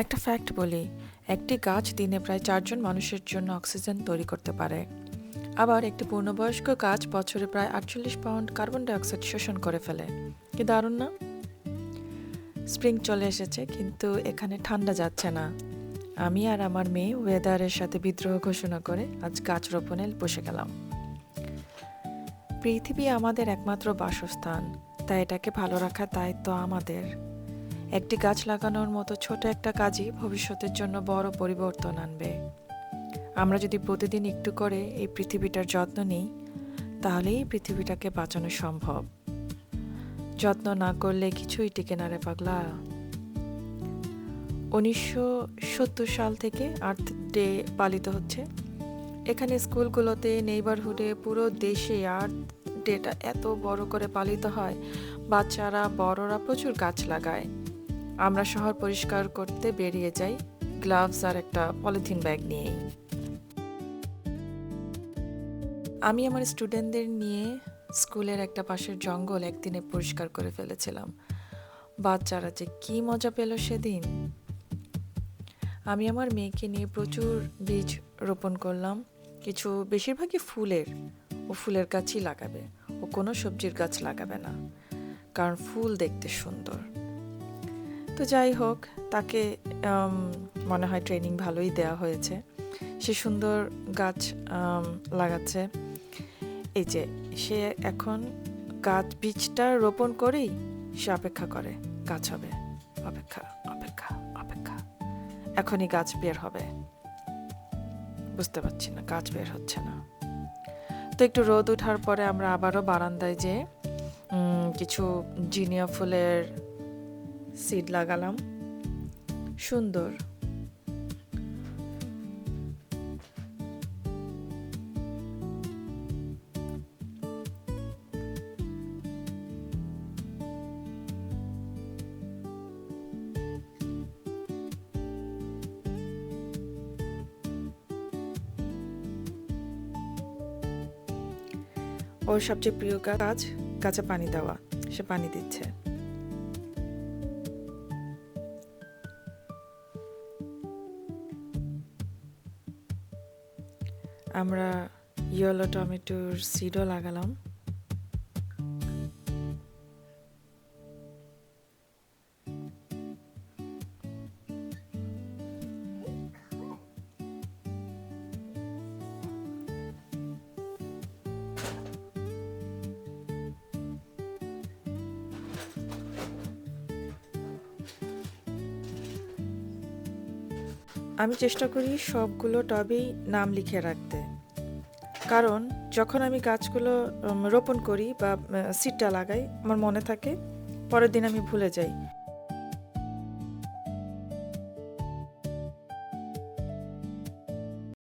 একটা ফ্যাক্ট বলি, একটি গাছ দিনে প্রায় 4 জন মানুষের জন্য অক্সিজেন তৈরি করতে পারে। আবার একটি পূর্ণবয়স্ক গাছ বছরে প্রায় 48 পাউন্ড কার্বন ডাইঅক্সাইড শোষণ করে ফেলে। কি দারুণ না? স্প্রিং চলে এসেছে, কিন্তু এখানে ঠান্ডা যাচ্ছে না। আমি আর আমার মেয়ে ওয়েদারের সাথে বিদ্রোহ ঘোষণা করে আজ গাছ রোপণে বসে গেলাম। পৃথিবী আমাদের একমাত্র বাসস্থান, তাই এটাকে ভালো রাখার দায়িত্ব আমাদের। একটি গাছ লাগানোর মতো ছোট একটা কাজই ভবিষ্যতের জন্য বড় পরিবর্তন আনবে। আমরা যদি প্রতিদিন একটু করে এই পৃথিবীটার যত্ন নিই, তাহলেই পৃথিবীটাকে বাঁচানো সম্ভব। যত্ন না করলে কিছুই টিকে না রে পাগলা। 1970 সাল থেকে আর্থ ডে পালিত হচ্ছে। এখানে স্কুলগুলোতে, নেইবারহুডে, পুরো দেশে আর্থ ডেটা এত বড় করে পালিত হয়। বাচ্চারা, বড়রা প্রচুর গাছ লাগায়। আমরা শহর পরিষ্কার করতে বেরিয়ে যাই গ্লাভস আর একটা পলিথিন ব্যাগ নিয়েই। আমি আমার স্টুডেন্টদের নিয়ে স্কুলের একটা পাশের জঙ্গল একদিনে পরিষ্কার করে ফেলেছিলাম। বাচ্চারা যে কি মজা পেল সেদিন। আমি আমার মেয়েকে নিয়ে প্রচুর বীজ রোপণ করলাম। কিছু, বেশিরভাগই ফুলের। ও ফুলের গাছই লাগাবে, ও কোনো সবজির গাছ লাগাবে না, কারণ ফুল দেখতে সুন্দর। তো যাই হোক, তাকে মনে হয় ট্রেনিং ভালোই দেওয়া হয়েছে। সে সুন্দর গাছ লাগাচ্ছে। এই যে, সে এখন গাছ বীজটা রোপণ করেই সে অপেক্ষা করে গাছ হবে। অপেক্ষা, অপেক্ষা, অপেক্ষা। এখনই গাছ বের হবে। বুঝতে পারছি না, গাছ বের হচ্ছে না। তো একটু রোদ ওঠার পরে আমরা আবারও বারান্দায় যেয়ে কিছু জিনিয়া ফুলের সিড লাগালাম। সুন্দর। ওর সবচেয়ে প্রিয় কাজ গাছে পানি দেওয়া। সে পানি দিচ্ছে। আমরা ইয়েলো টমেটোর সিডও লাগালাম। আমি চেষ্টা করি সবগুলো টবেই নাম লিখে রাখতে, কারণ যখন আমি গাছগুলো রোপণ করি বা সিডটা লাগাই, আমার মনে থাকে, পরের দিন আমি ভুলে যাই।